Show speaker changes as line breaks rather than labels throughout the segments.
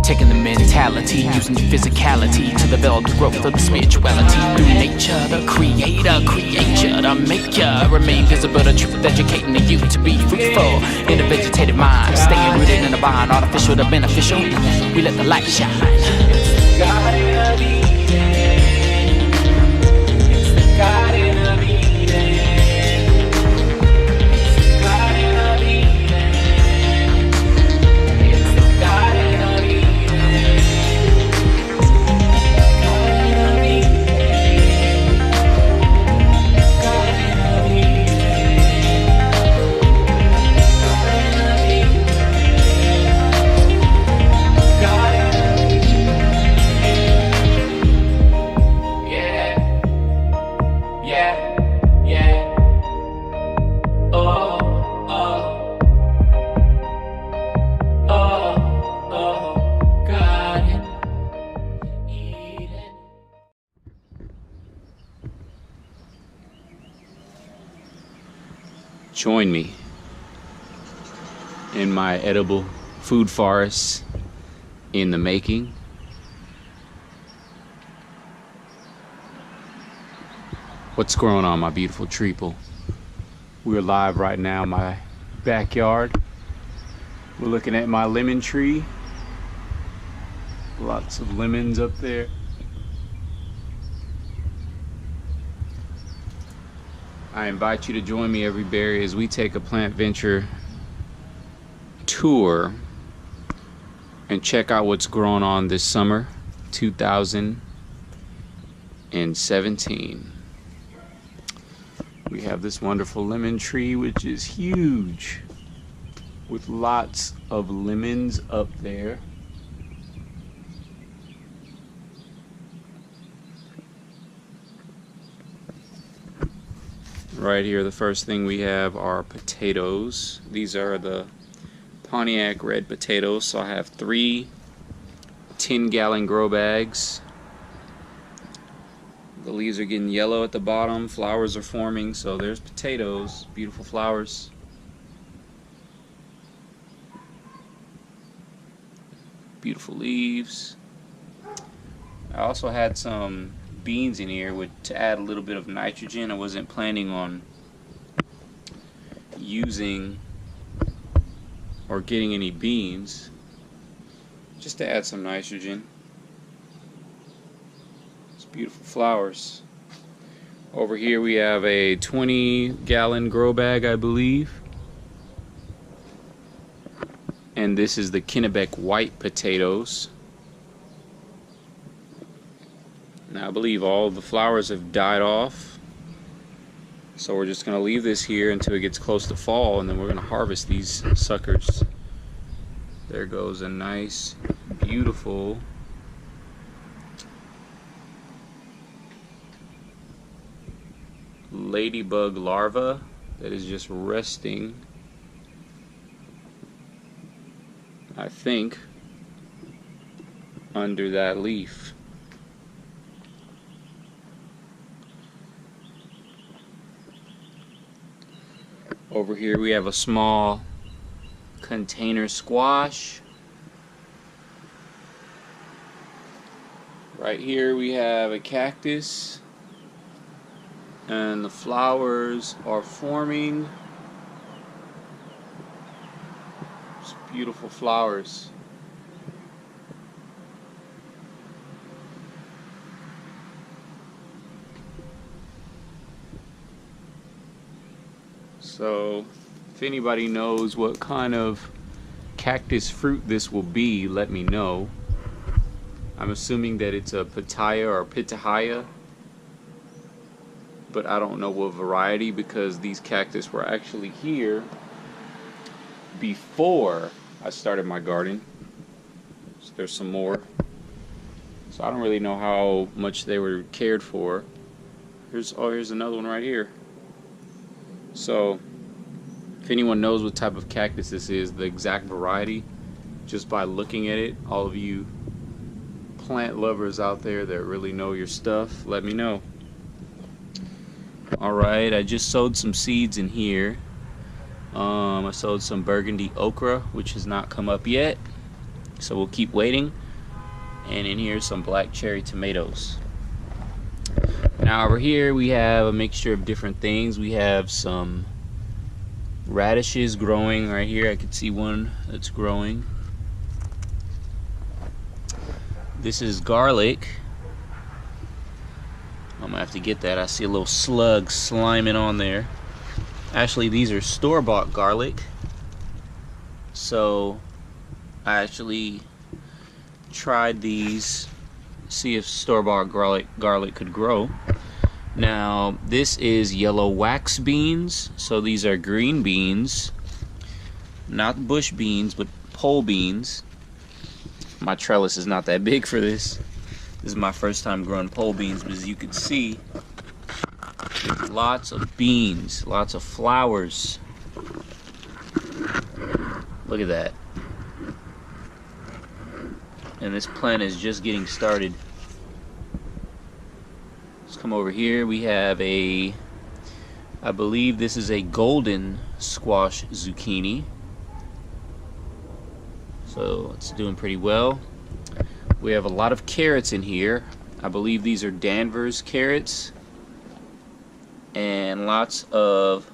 taking the mentality, using physicality to develop the growth of the spirituality through nature. The creator create you to make you remain visible. The truth educating the youth to be fruitful in a vegetative mind, staying rooted in the vine, artificial to beneficial. We let the light shine. It's the Garden of Eden. It's the Garden of Eden. Join me in my edible food forest in the making. What's going on, my beautiful treeple? We're live right now in my backyard. We're looking at my lemon tree. Lots of lemons up there. I invite you to join me every berry as we take a plant venture tour and check out what's growing on this summer 2017. We have this wonderful lemon tree, which is huge, with lots of lemons up there. Right here, the first thing we have are potatoes. These are the Pontiac red potatoes. So I have 3 10-gallon grow bags. The leaves are getting yellow at the bottom. Flowers are forming. So there's potatoes. Beautiful flowers. Beautiful leaves. I also had some beans in here to add a little bit of nitrogen. I wasn't planning on using or getting any beans, just to add some nitrogen. It's beautiful flowers. Over here we have a 20-gallon grow bag, I believe, and this is the Kennebec white potatoes. Now I believe all the flowers have died off, so we're just going to leave this here until it gets close to fall, and then we're going to harvest these suckers. There goes a nice, beautiful ladybug larva that is just resting, I think, under that leaf. Over here we have a small container squash. Right here we have a cactus, and the flowers are forming. It's beautiful flowers. So if anybody knows what kind of cactus fruit this will be, let me know. I'm assuming that it's a pitaya or pitahaya, but I don't know what variety, because these cactus were actually here before I started my garden. So there's some more. So I don't really know how much they were cared for. Here's another one right here. So if anyone knows what type of cactus this is, the exact variety, just by looking at it, all of you plant lovers out there that really know your stuff, let me know. Alright, I just sowed some seeds in here. I sowed some burgundy okra, which has not come up yet. So we'll keep waiting. And in here, some black cherry tomatoes. Now over here we have a mixture of different things. We have some radishes growing right here. I can see one that's growing. This is garlic. I'm gonna have to get that. I see a little slug sliming on there. Actually, these are store-bought garlic. So I actually tried these, see if store-bought garlic could grow. Now this is yellow wax beans, so these are green beans, not bush beans but pole beans. My trellis is not that big for this. This is my first time growing pole beans, but as you can see, there's lots of beans, lots of flowers. Look at that. And this plant is just getting started. Let's come over here. We have a, I believe this is a golden squash zucchini. So it's doing pretty well. We have a lot of carrots in here. I believe these are Danvers carrots. And lots of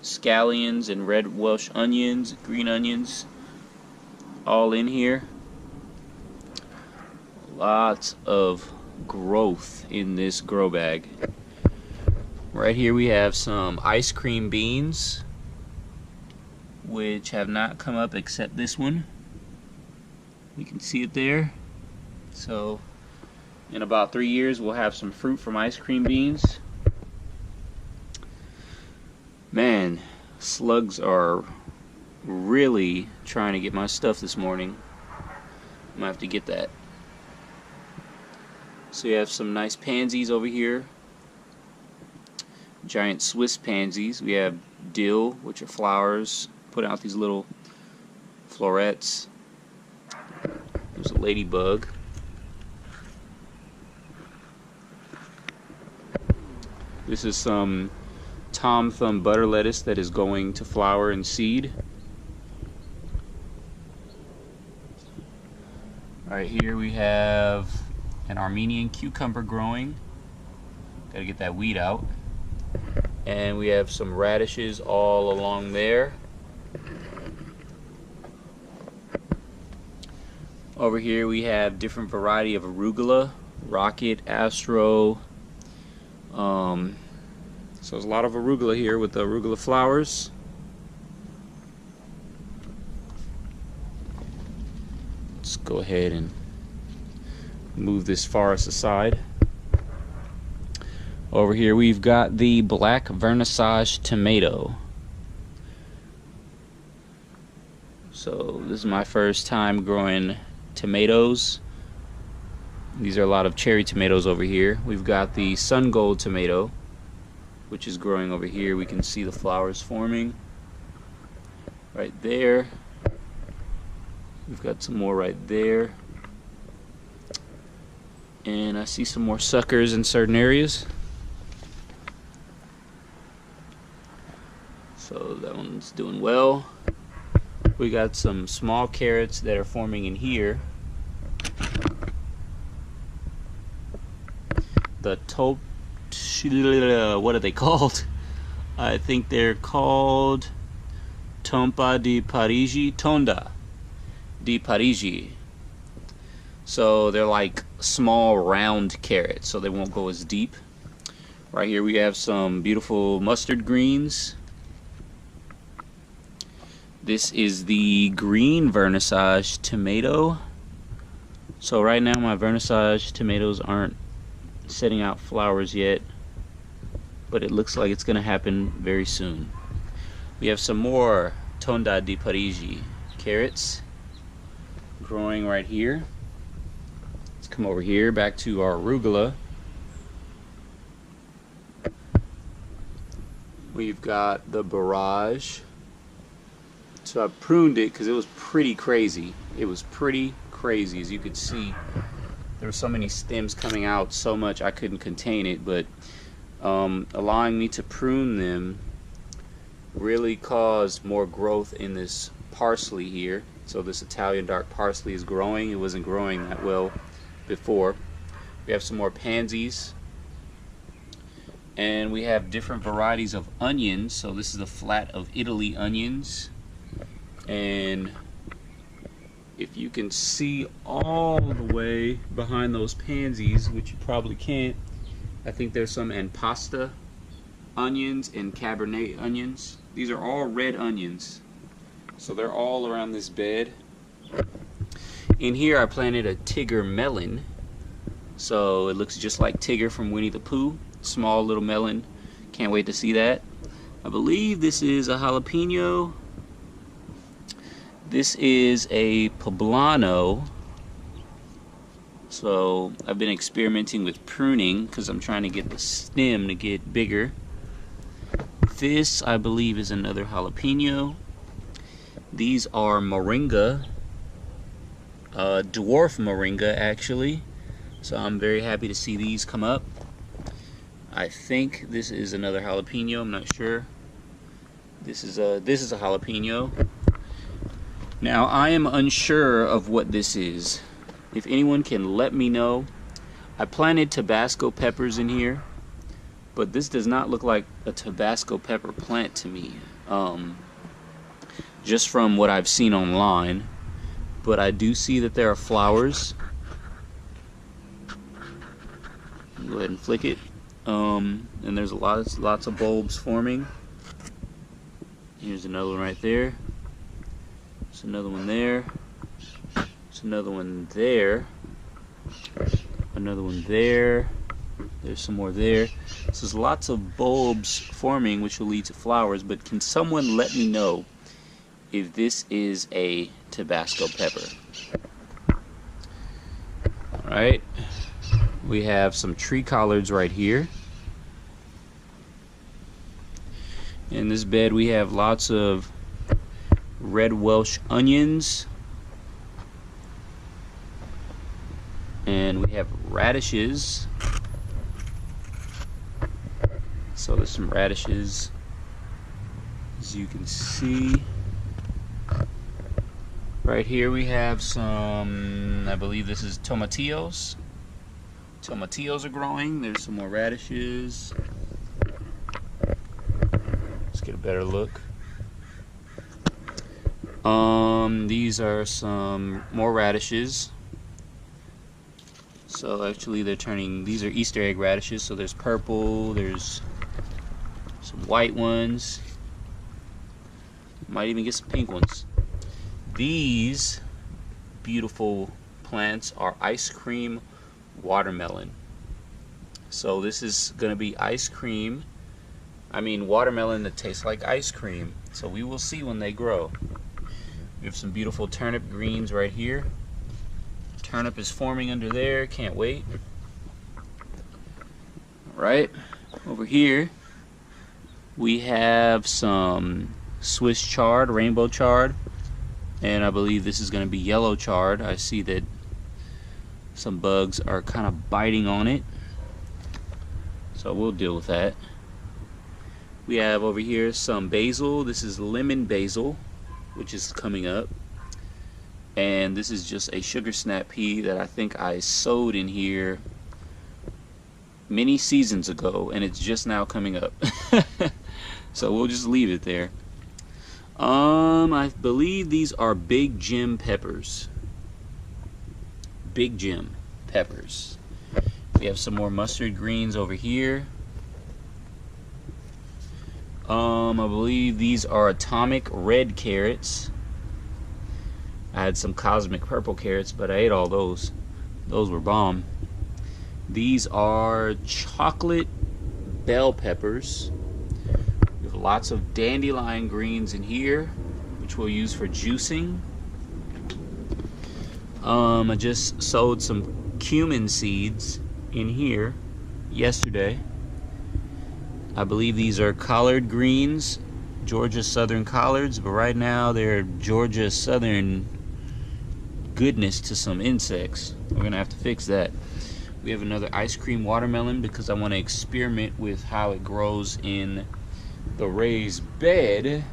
scallions and red Welsh onions, green onions, all in here. Lots of growth in this grow bag. Right here we have some ice cream beans, which have not come up except this one. You can see it there. So in about 3 years we'll have some fruit from ice cream beans. Man, slugs are really trying to get my stuff this morning. I'm gonna have to get that. So you have some nice pansies over here. Giant Swiss pansies. We have dill, which are flowers, put out these little florets. There's a ladybug. This is some Tom Thumb butter lettuce that is going to flower and seed. Right here we have an Armenian cucumber growing. Gotta get that weed out. And we have some radishes all along there. Over here we have different variety of arugula, rocket, astro. So there's a lot of arugula here with the arugula flowers. Let's go ahead and move this forest aside. Over here we've got the black Asajj tomato. So this is my first time growing tomatoes. These are a lot of cherry tomatoes over here. We've got the sun gold tomato, which is growing over here. We can see the flowers forming right there. We've got some more right there. And I see some more suckers in certain areas. So that one's doing well. We got some small carrots that are forming in here. The what are they called? I think they're called Tonda di Parigi. So they're like small round carrots, so they won't go as deep. Right here we have some beautiful mustard greens. This is the green Asajj tomato. So right now my Asajj tomatoes aren't setting out flowers yet, but it looks like it's going to happen very soon. We have some more Tonda di Parigi carrots growing right here. Let's come over here back to our arugula. We've got the barrage. So I pruned it because it was pretty crazy. It was pretty crazy, as you could see. There were so many stems coming out so much I couldn't contain it, but allowing me to prune them really caused more growth in this parsley here. So this Italian dark parsley is growing. It wasn't growing that well before. We have some more pansies. And we have different varieties of onions. So this is a flat of Italy onions. And if you can see all the way behind those pansies, which you probably can't, I think there's some Impasta onions and Cabernet onions. These are all red onions. So they're all around this bed. In here I planted a Tigger Melon. So it looks just like Tigger from Winnie the Pooh. Small little melon. Can't wait to see that. I believe this is a jalapeno. This is a poblano. So I've been experimenting with pruning because I'm trying to get the stem to get bigger. This I believe is another jalapeno. These are Moringa, dwarf Moringa actually. So I'm very happy to see these come up. I think this is another jalapeno. I'm not sure. This is a jalapeno. Now I am unsure of what this is. If anyone can let me know. I planted Tabasco peppers in here, but this does not look like a Tabasco pepper plant to me. Just from what I've seen online. But I do see that there are flowers. Go ahead and flick it. And there's lots of bulbs forming. Here's another one right there. There's another one there. There's another one there. Another one there. There's some more there. So there's lots of bulbs forming, which will lead to flowers. But can someone let me know if this is a Tabasco pepper? Alright. We have some tree collards right here. In this bed we have lots of red Welsh onions. And we have radishes. So there's some radishes, as you can see. Right here we have some, I believe this is tomatillos. Tomatillos are growing. There's some more radishes. Let's get a better look. These are some more radishes. So actually they're turning, these are Easter egg radishes. So there's purple, there's some white ones. Might even get some pink ones. These beautiful plants are ice cream watermelon. So this is going to be ice cream, watermelon that tastes like ice cream. So we will see when they grow. We have some beautiful turnip greens right here. Turnip is forming under there, can't wait. Alright, over here we have some Swiss chard, rainbow chard. And I believe this is going to be yellow chard. I see that some bugs are kind of biting on it. So we'll deal with that. We have over here some basil. This is lemon basil, which is coming up. And this is just a sugar snap pea that I think I sowed in here many seasons ago, and it's just now coming up. So we'll just leave it there. I believe these are Big Jim peppers. Big Jim peppers. We have some more mustard greens over here. I believe these are atomic red carrots. I had some cosmic purple carrots, but I ate all those. Those were bomb. These are chocolate bell peppers. We have lots of dandelion greens in here, which we'll use for juicing. I just sowed some cumin seeds in here yesterday. I believe these are collard greens, Georgia Southern collards, but right now they're Georgia Southern goodness to some insects. We're gonna have to fix that. We have another ice cream watermelon because I want to experiment with how it grows in the raised bed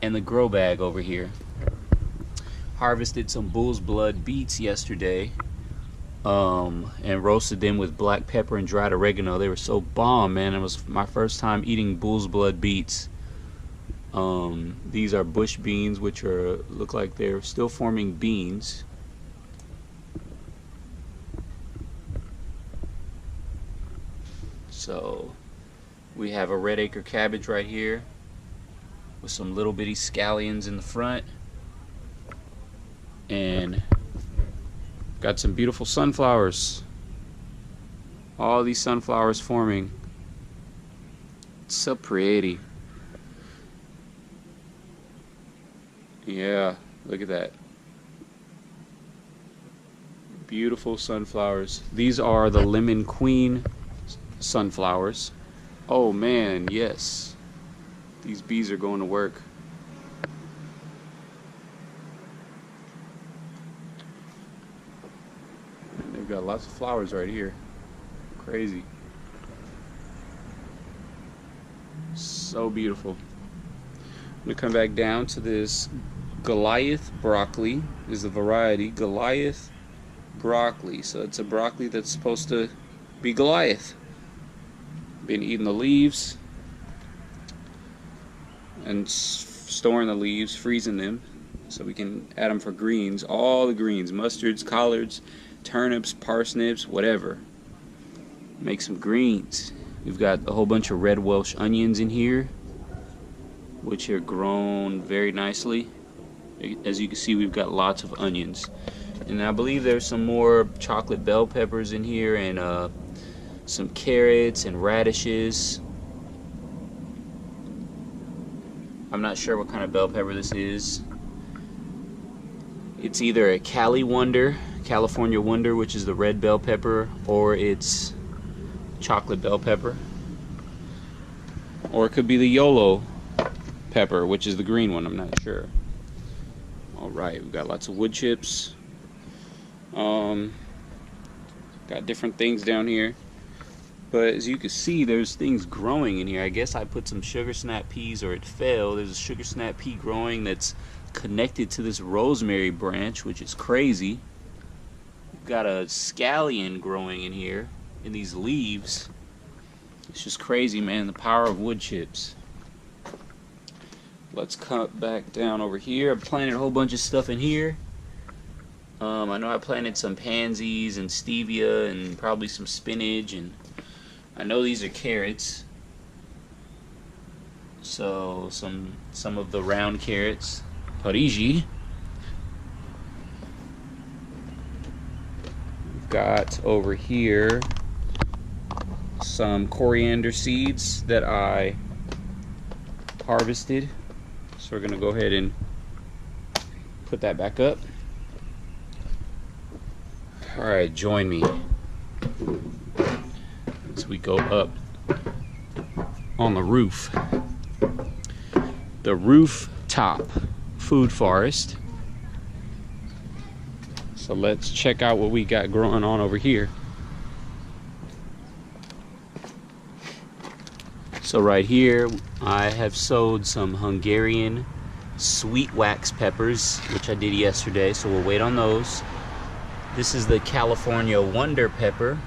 and the grow bag over here. harvested some bull's blood beets yesterday, and roasted them with black pepper and dried oregano. They were so bomb, man. It was my first time eating bull's blood beets. These are bush beans, which look like they're still forming beans. So we have a red acre cabbage right here with some little bitty scallions in the front, and got some beautiful sunflowers. All these sunflowers forming. It's so pretty. Yeah, look at that. Beautiful sunflowers. These are the Lemon Queen sunflowers. Oh man, yes. These bees are going to work. They've got lots of flowers right here. Crazy. So beautiful. I'm gonna come back down to this Goliath broccoli. Is the variety Goliath broccoli. So it's a broccoli that's supposed to be Goliath. Been eating the leaves and storing the leaves, freezing them so we can add them for greens. All the greens, mustards, collards, turnips, parsnips, whatever. Make some greens. We've got a whole bunch of red Welsh onions in here, which are grown very nicely. As you can see, we've got lots of onions. And I believe there's some more chocolate bell peppers in here, and some carrots and radishes. I'm not sure what kind of bell pepper this is. It's either a California Wonder, which is the red bell pepper, or it's chocolate bell pepper. Or it could be the YOLO pepper, which is the green one, I'm not sure. Alright, we've got lots of wood chips. Got different things down here. But as you can see, there's things growing in here. I guess I put some sugar snap peas, or it fell. There's a sugar snap pea growing that's connected to this rosemary branch, which is crazy. We've got a scallion growing in here in these leaves. It's just crazy, man, the power of wood chips. Let's cut back down over here. I planted a whole bunch of stuff in here. I know I planted some pansies and stevia and probably some spinach, and I know these are carrots. So some of the round carrots, Parigi. We've got over here some coriander seeds that I harvested. So we're gonna go ahead and put that back up. Alright, join me as we go up on the roof. The rooftop food forest. So let's check out what we got growing on over here. So right here I have sowed some Hungarian sweet wax peppers, which I did yesterday, so we'll wait on those. This is the California Wonder pepper,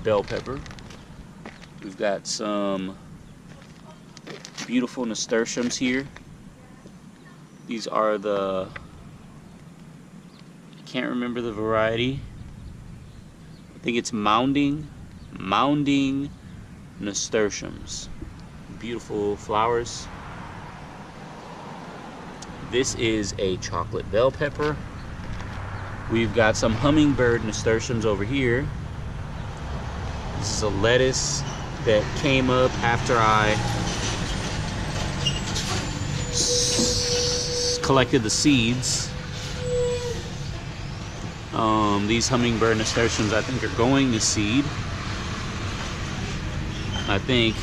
bell pepper. We've got some beautiful nasturtiums here. These are the, I can't remember the variety. I think it's mounding nasturtiums. Beautiful flowers. This is a chocolate bell pepper. We've got some hummingbird nasturtiums over here. This is a lettuce that came up after I collected the seeds. These hummingbird nasturtiums, I think, are going to seed. I think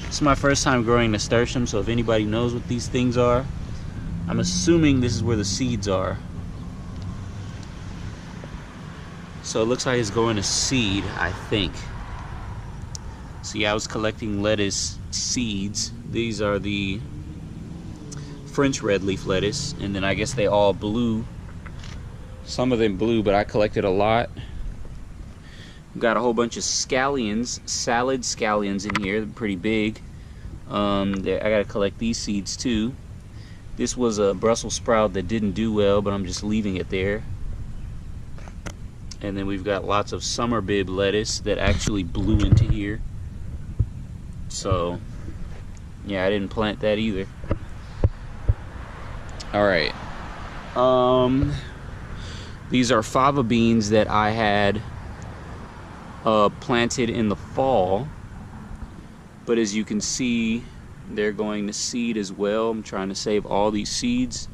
this is my first time growing nasturtiums, so if anybody knows what these things are, I'm assuming this is where the seeds are. So it looks like it's going to seed, I think. See, I was collecting lettuce seeds. These are the French red leaf lettuce, and then I guess they all blew. Some of them blew, but I collected a lot. We've got a whole bunch of scallions, salad scallions in here. They're pretty big. I gotta collect these seeds too. This was a Brussels sprout that didn't do well, but I'm just leaving it there. And then we've got lots of summer bib lettuce that actually blew into here. So, yeah, I didn't plant that either. Alright. These are fava beans that I had planted in the fall. But as you can see, they're going to seed as well. I'm trying to save all these seeds.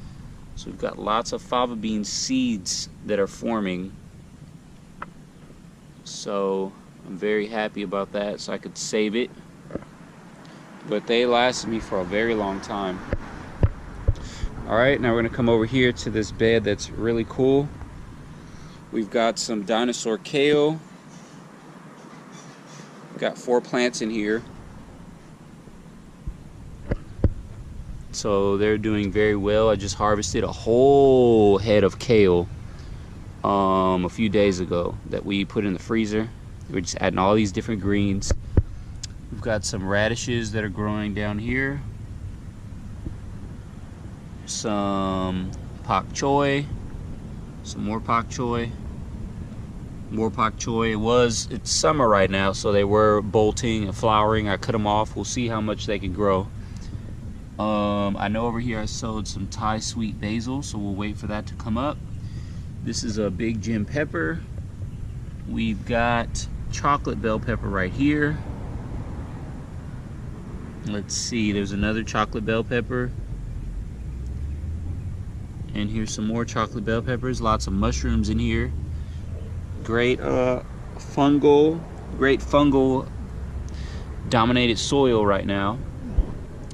So we've got lots of fava bean seeds that are forming. So I'm very happy about that, so I could save it. But they lasted me for a very long time. Alright, now we're going to come over here to this bed that's really cool. We've got some dinosaur kale. We've got 4 plants in here. So they're doing very well. I just harvested a whole head of kale a few days ago that we put in the freezer. We're just adding all these different greens. We've got some radishes that are growing down here. Some pak choy. Some more pak choy. More pak choy. It's summer right now, so they were bolting and flowering. I cut them off. We'll see how much they can grow. I know over here I sowed some Thai sweet basil, so we'll wait for that to come up. This is a big gem pepper. We've got chocolate bell pepper right here. Let's see, there's another chocolate bell pepper. And here's some more chocolate bell peppers. Lots of mushrooms in here. Great fungal dominated soil right now.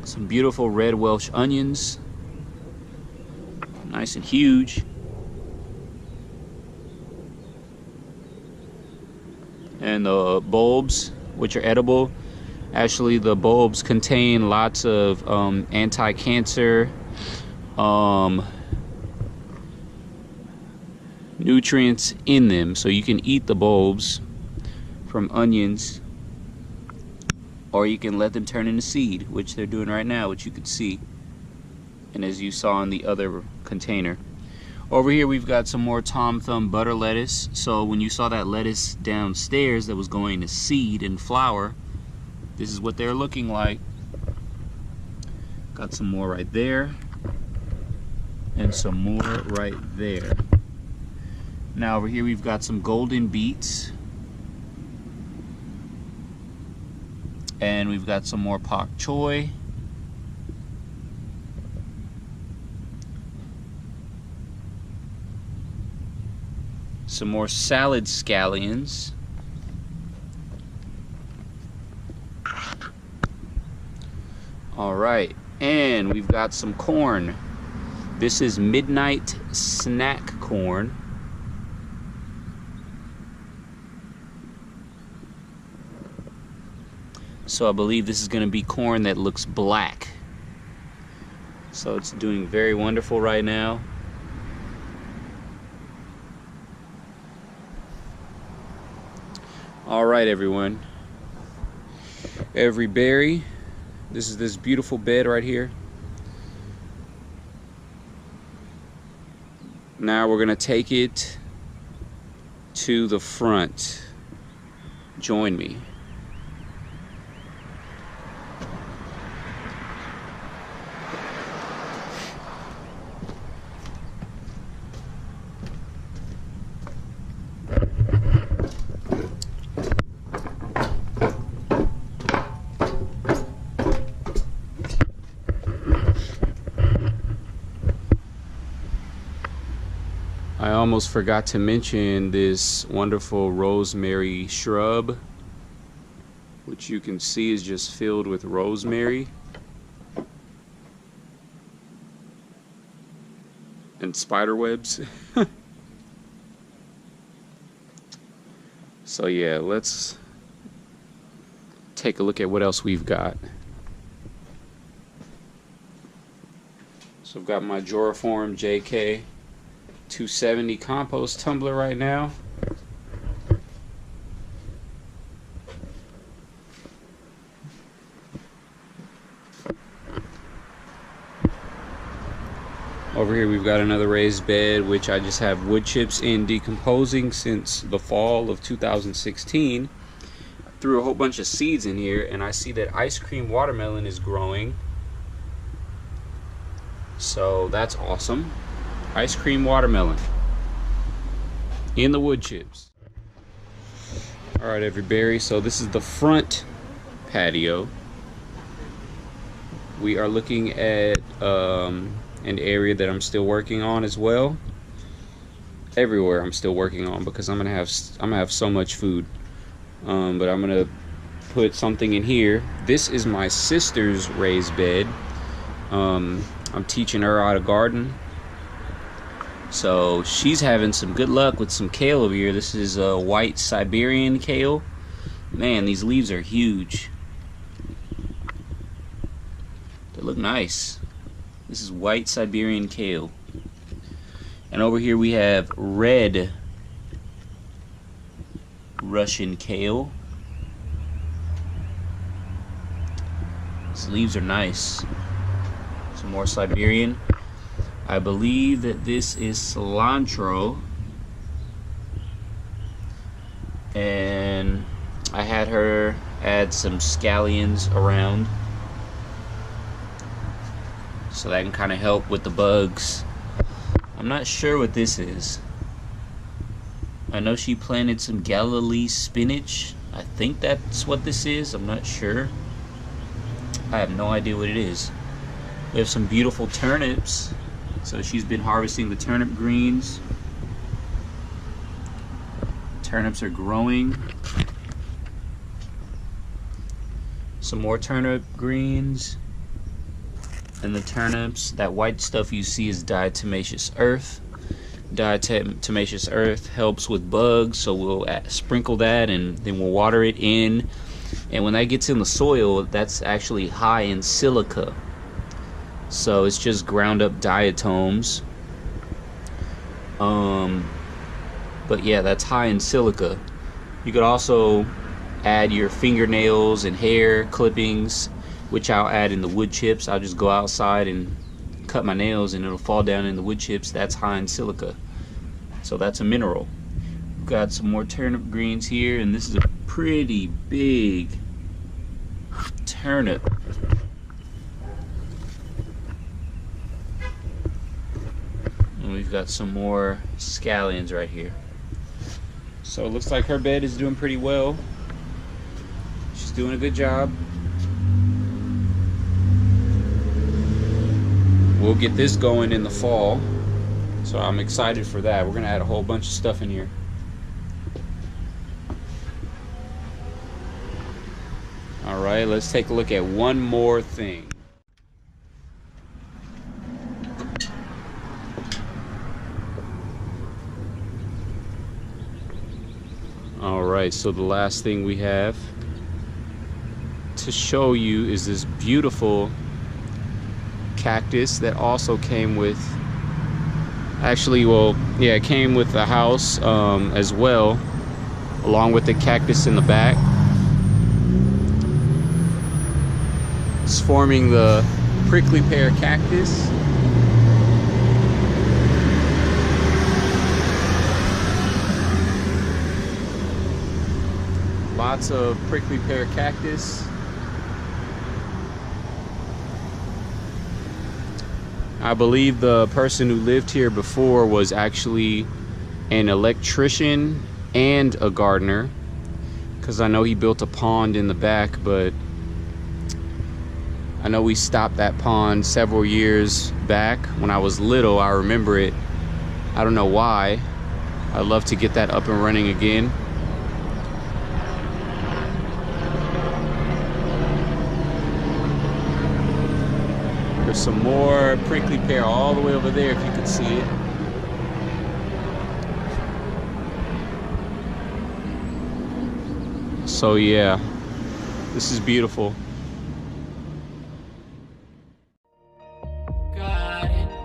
Some beautiful red Welsh onions. Nice and huge. And the bulbs, which are edible. Actually, the bulbs contain lots of anti-cancer nutrients in them. So you can eat the bulbs from onions, or you can let them turn into seed, which they're doing right now, which you can see. And as you saw in the other container. Over here we've got some more Tom Thumb butter lettuce. So when you saw that lettuce downstairs that was going to seed and flower, this is what they're looking like. Got some more right there. And some more right there. Now over here we've got some golden beets. And we've got some more pak choy. Some more salad scallions. Alright, and we've got some corn. This is midnight snack corn. So I believe this is going to be corn that looks black. So it's doing very wonderful right now. Alright everyone. Every berry. This is this beautiful bed right here. Now we're going to take it to the front. Join me. I almost forgot to mention this wonderful rosemary shrub, which you can see is just filled with rosemary and spider webs. So yeah, let's take a look at what else we've got. So I've got my Joraform JK 270 compost tumbler right now. Over here we've got another raised bed, which I just have wood chips in decomposing since the fall of 2016. I threw a whole bunch of seeds in here, and I see that ice cream watermelon is growing. So that's awesome. Ice cream watermelon in the wood chips. Alright everybody, so this is the front patio. We are looking at an area that I'm still working on as well. Everywhere I'm still working on, because I'm gonna have so much food. But I'm gonna put something in here. This is my sister's raised bed. I'm teaching her how to garden, so she's having some good luck with some kale over here. This is a white Siberian kale. Man, these leaves are huge. They look nice. This is white Siberian kale. And over here we have red Russian kale. These leaves are nice. Some more Siberian. I believe that this is cilantro. And I had her add some scallions around, so that can kind of help with the bugs. I'm not sure what this is. I know she planted some Galilee spinach. I think that's what this is. I'm not sure. I have no idea what it is. We have some beautiful turnips. So she's been harvesting the turnip greens. Turnips are growing. Some more turnip greens. And the turnips, that white stuff you see is diatomaceous earth. Diatomaceous earth helps with bugs, so we'll sprinkle that and then we'll water it in. And when that gets in the soil, that's actually high in silica. So it's just ground up diatoms. But yeah, that's high in silica. You could also add your fingernails and hair clippings, which I'll add in the wood chips. I'll just go outside and cut my nails and it'll fall down in the wood chips. That's high in silica. So that's a mineral. We've got some more turnip greens here, and this is a pretty big turnip. And we've got some more scallions right here. So it looks like her bed is doing pretty well. She's doing a good job. We'll get this going in the fall, so I'm excited for that. We're gonna add a whole bunch of stuff in here. All right, let's take a look at one more thing. All right, so the last thing we have to show you is this beautiful cactus that also came with, it came with the house as well, along with the cactus in the back. It's forming the prickly pear cactus. Lots of prickly pear cactus. I believe the person who lived here before was actually an electrician and a gardener, because I know he built a pond in the back, but I know we stopped that pond several years back. When I was little, I remember it. I don't know why. I'd love to get that up and running again. There's some more prickly pear all the way over there, if you can see it. So yeah, this is beautiful.
Got it.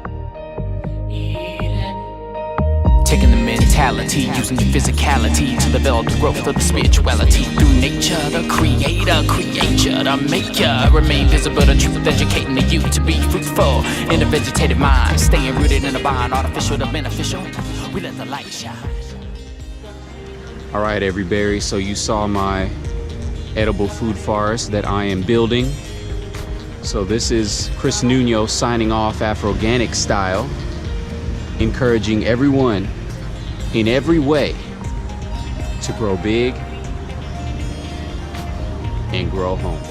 taking the mentality, using the physicality to develop the growth of the spirituality. Through nature, the creator, creature, the maker. Remain visible, the truth, educating the youth to be fruitful in a vegetative mind. Staying rooted in a bond, artificial to beneficial. We let the light shine.
All right, everybody, so you saw my edible food forest that I am building. So this is Chris Nuno signing off Afroganic style, encouraging everyone in every way to grow big and grow home.